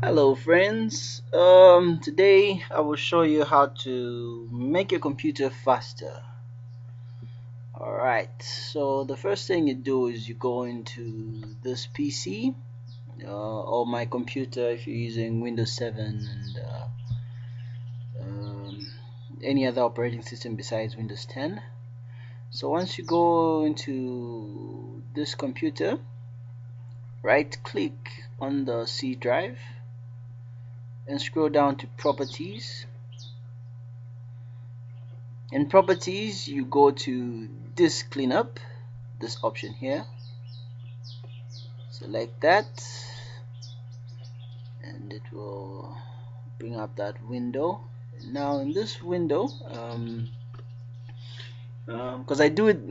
Hello friends, today I will show you how to make your computer faster. Alright, so the first thing you do is you go into this PC or my computer if you're using Windows 7 and um, any other operating system besides Windows 10. So once you go into this computer, right click on the C drive and scroll down to properties. In properties you go to disk cleanup, this option here, select that and it will bring up that window. Now in this window, because I do it,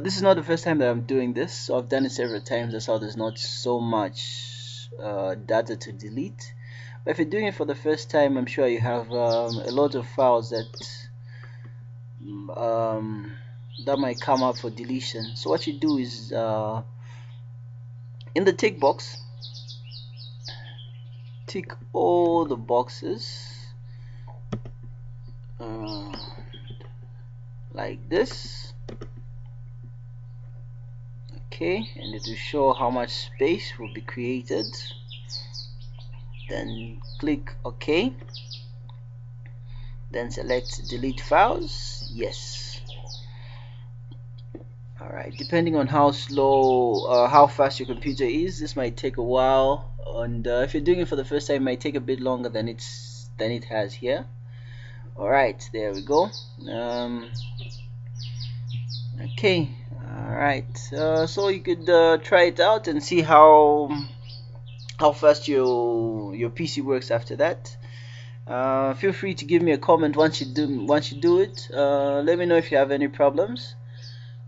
this is not the first time that I'm doing this, so I've done it several times. That's how there's not so much data to delete. But if you're doing it for the first time, I'm sure you have a lot of files um, that might come up for deletion. So what you do is in the tick box, tick all the boxes like this. Okay, and it will show how much space will be created. Then click OK, then select delete files. Yes. Alright, depending on how slow how fast your computer is, this might take a while, and if you're doing it for the first time, it might take a bit longer than it has here. Alright, there we go. Okay, alright, so you could try it out and see how fast your PC works after that. Feel free to give me a comment once you do it. Let me know if you have any problems.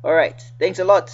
Alright, thanks a lot.